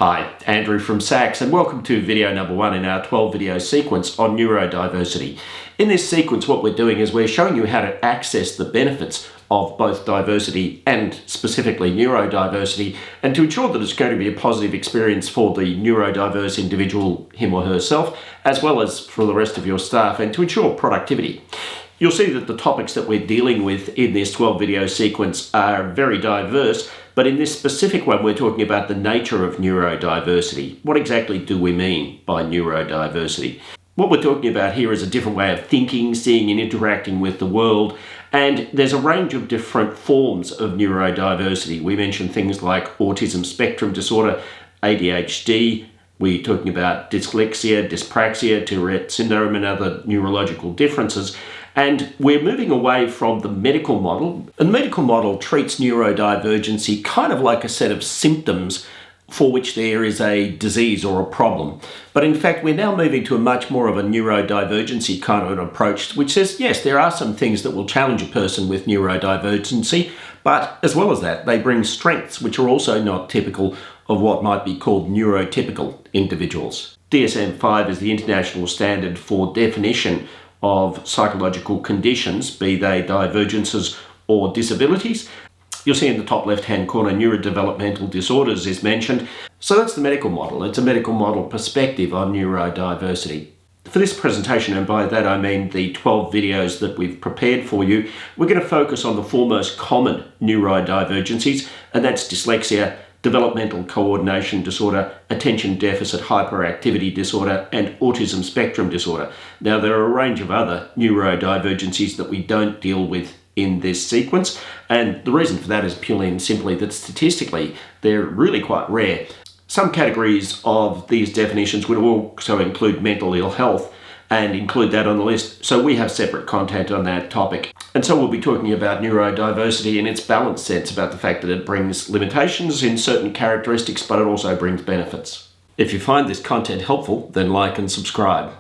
Hi, Andrew from SACS, and welcome to video number 1 in our 12 video sequence on neurodiversity. In this sequence, what we're doing is we're showing you how to access the benefits of both diversity and specifically neurodiversity, and to ensure that it's going to be a positive experience for the neurodiverse individual, him or herself, as well as for the rest of your staff, and to ensure productivity. You'll see that the topics that we're dealing with in this 12 video sequence are very diverse, but in this specific one, we're talking about the nature of neurodiversity. What exactly do we mean by neurodiversity? What we're talking about here is a different way of thinking, seeing and interacting with the world, and there's a range of different forms of neurodiversity. We mentioned things like autism spectrum disorder, ADHD, we're talking about dyslexia, dyspraxia, Tourette syndrome and other neurological differences. And we're moving away from the medical model. And the medical model treats neurodivergency kind of like a set of symptoms for which there is a disease or a problem. But in fact, we're now moving to a much more of a neurodivergency kind of an approach, which says, yes, there are some things that will challenge a person with neurodivergency, but as well as that, they bring strengths which are also not typical of what might be called neurotypical individuals. DSM-5 is the international standard for definition of psychological conditions, be they divergences or disabilities. You'll see in the top left-hand corner, neurodevelopmental disorders is mentioned. So that's the medical model. It's a medical model perspective on neurodiversity. For this presentation, and by that I mean the 12 videos that we've prepared for you, we're going to focus on the four most common neurodivergencies, and that's dyslexia, developmental coordination disorder, attention deficit hyperactivity disorder, and autism spectrum disorder. Now, there are a range of other neurodivergencies that we don't deal with in this sequence, and the reason for that is purely and simply that statistically they're really quite rare. Some categories of these definitions would also include mental ill health and include that on the list, so we have separate content on that topic. And so we'll be talking about neurodiversity in its balanced sense, about the fact that it brings limitations in certain characteristics, but it also brings benefits. If you find this content helpful, then like and subscribe.